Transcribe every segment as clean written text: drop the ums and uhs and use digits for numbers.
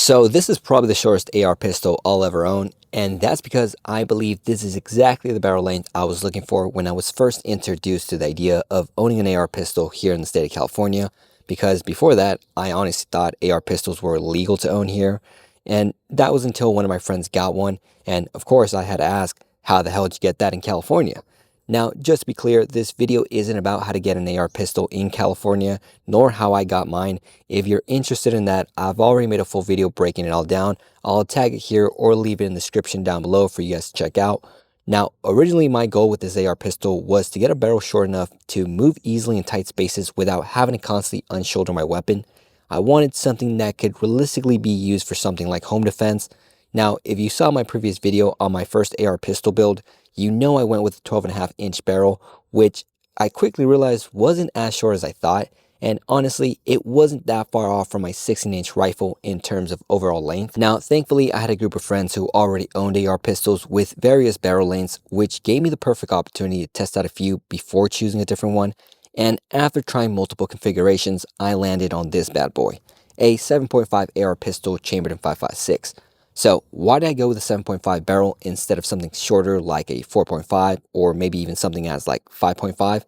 So this is probably the shortest AR pistol I'll ever own, and that's because I believe this is exactly the barrel length I was looking for when I was first introduced to the idea of owning an AR pistol here in the state of California, because before that, I honestly thought AR pistols were illegal to own here, and that was until one of my friends got one, and of course I had to ask, how the hell did you get that in California? Now, just to be clear, this video isn't about how to get an AR pistol in California, nor how I got mine. If you're interested in that, I've already made a full video breaking it all down. I'll tag it here or leave it in the description down below for you guys to check out. Now, originally my goal with this AR pistol was to get a barrel short enough to move easily in tight spaces without having to constantly unshoulder my weapon. I wanted something that could realistically be used for something like home defense. Now, if you saw my previous video on my first AR pistol build, you know I went with a 12.5-inch barrel, which I quickly realized wasn't as short as I thought, and honestly, it wasn't that far off from my 16-inch rifle in terms of overall length. Now, thankfully, I had a group of friends who already owned AR pistols with various barrel lengths, which gave me the perfect opportunity to test out a few before choosing a different one, and after trying multiple configurations, I landed on this bad boy, a 7.5 AR pistol chambered in 5.56. So why did I go with a 7.5 barrel instead of something shorter like a 4.5 or maybe even something as like 5.5?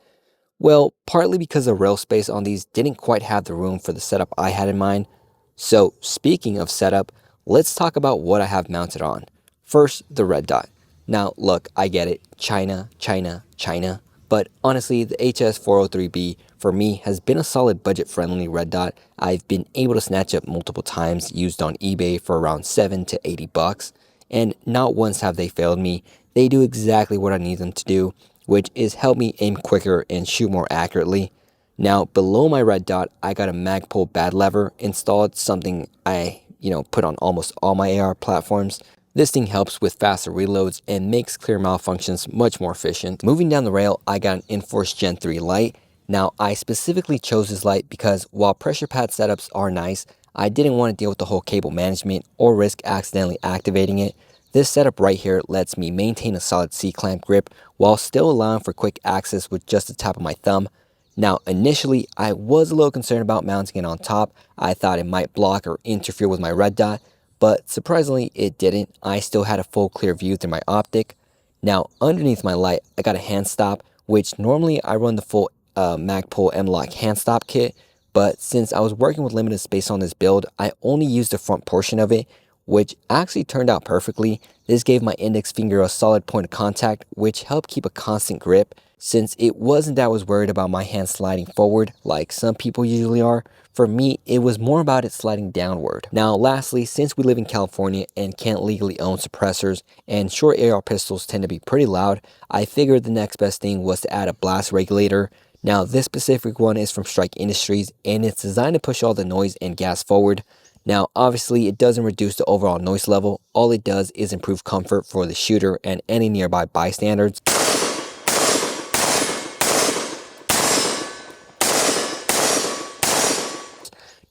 Well, partly because the rail space on these didn't quite have the room for the setup I had in mind. So speaking of setup, let's talk about what I have mounted on. First, the red dot. Now look, I get it, China, China, China. But honestly, the HS403B for me has been a solid budget-friendly red dot I've been able to snatch up multiple times used on eBay for around $7 to $80. And not once have they failed me. They do exactly what I need them to do, which is help me aim quicker and shoot more accurately. Now, below my red dot, I got a Magpul bad lever installed, something I, put on almost all my AR platforms. This thing helps with faster reloads and makes clear malfunctions much more efficient. Moving down the rail, I got an Enforce Gen 3 light. Now, I specifically chose this light because while pressure pad setups are nice, I didn't want to deal with the whole cable management or risk accidentally activating it. This setup right here lets me maintain a solid C-clamp grip while still allowing for quick access with just the tap of my thumb. Now, initially, I was a little concerned about mounting it on top. I thought it might block or interfere with my red dot, but surprisingly, it didn't. I still had a full clear view through my optic. Now, underneath my light, I got a hand stop, which normally I run the full Magpul M-Lock hand stop kit, but since I was working with limited space on this build, I only used the front portion of it, which actually turned out perfectly. This gave my index finger a solid point of contact, which helped keep a constant grip, since it wasn't that I was worried about my hand sliding forward like some people usually are. For me, it was more about it sliding downward. Now, lastly, since we live in California and can't legally own suppressors, and short AR pistols tend to be pretty loud, I figured the next best thing was to add a blast regulator. Now, this specific one is from Strike Industries, and it's designed to push all the noise and gas forward. Now, obviously, it doesn't reduce the overall noise level. All it does is improve comfort for the shooter and any nearby bystanders.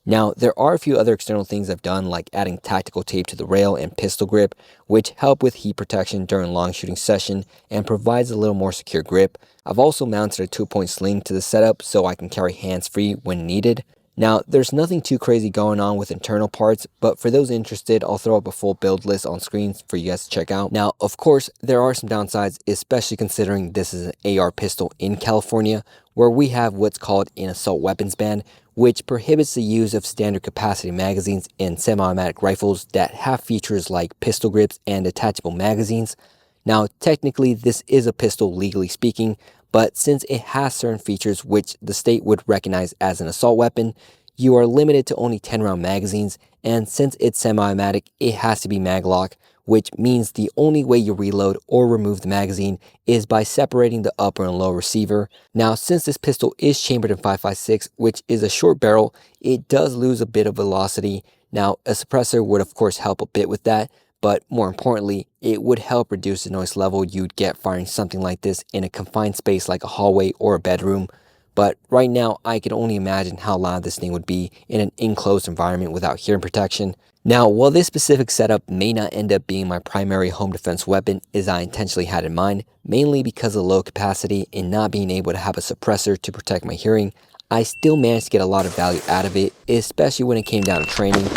Now, there are a few other external things I've done, like adding tactical tape to the rail and pistol grip, which help with heat protection during long shooting session and provides a little more secure grip. I've also mounted a 2-point sling to the setup so I can carry hands-free when needed. Now, there's nothing too crazy going on with internal parts, but for those interested, I'll throw up a full build list on screen for you guys to check out. Now, of course, there are some downsides, especially considering this is an AR pistol in California, where we have what's called an assault weapons ban, which prohibits the use of standard capacity magazines in semi-automatic rifles that have features like pistol grips and detachable magazines. Now, technically, this is a pistol legally speaking, but since it has certain features which the state would recognize as an assault weapon, you are limited to only 10-round magazines, and since it's semi-automatic, it has to be mag-lock, which means the only way you reload or remove the magazine is by separating the upper and lower receiver. Now, since this pistol is chambered in 5.56, which is a short barrel, it does lose a bit of velocity. Now, a suppressor would of course help a bit with that, but more importantly, it would help reduce the noise level you'd get firing something like this in a confined space like a hallway or a bedroom. But right now, I can only imagine how loud this thing would be in an enclosed environment without hearing protection. Now, while this specific setup may not end up being my primary home defense weapon as I intentionally had in mind, mainly because of low capacity and not being able to have a suppressor to protect my hearing, I still managed to get a lot of value out of it, especially when it came down to training.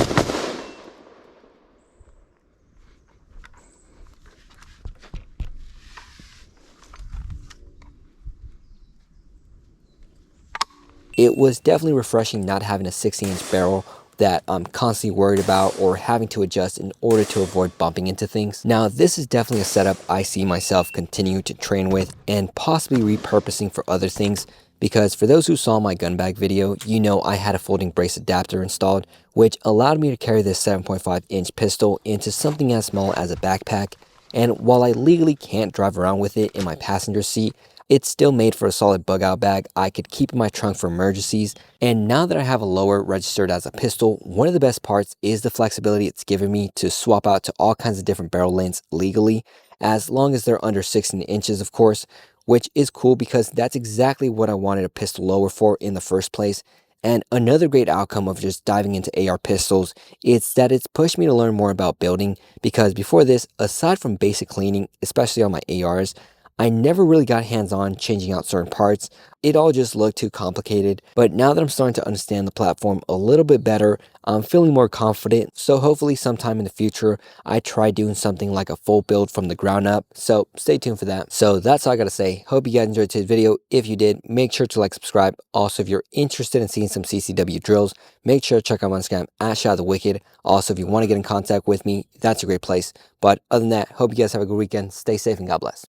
it was definitely refreshing not having a 60-inch barrel that I'm constantly worried about or having to adjust in order to avoid bumping into things. Now, this is definitely a setup I see myself continuing to train with and possibly repurposing for other things, because for those who saw my gun bag video, you know I had a folding brace adapter installed, which allowed me to carry this 7.5-inch pistol into something as small as a backpack. And while I legally can't drive around with it in my passenger seat, it's still made for a solid bug out bag I could keep in my trunk for emergencies. And now that I have a lower registered as a pistol, one of the best parts is the flexibility it's given me to swap out to all kinds of different barrel lengths legally, as long as they're under 16 inches, of course, which is cool because that's exactly what I wanted a pistol lower for in the first place. And another great outcome of just diving into AR pistols is that it's pushed me to learn more about building, because before this, aside from basic cleaning, especially on my ARs, I never really got hands-on changing out certain parts. It all just looked too complicated. But now that I'm starting to understand the platform a little bit better, I'm feeling more confident. So hopefully sometime in the future, I try doing something like a full build from the ground up. So stay tuned for that. So that's all I gotta say. Hope you guys enjoyed today's video. If you did, make sure to like, subscribe. Also, if you're interested in seeing some CCW drills, make sure to check out my Instagram at @ShotOfTheWicked. Also, if you want to get in contact with me, that's a great place. But other than that, hope you guys have a good weekend. Stay safe and God bless.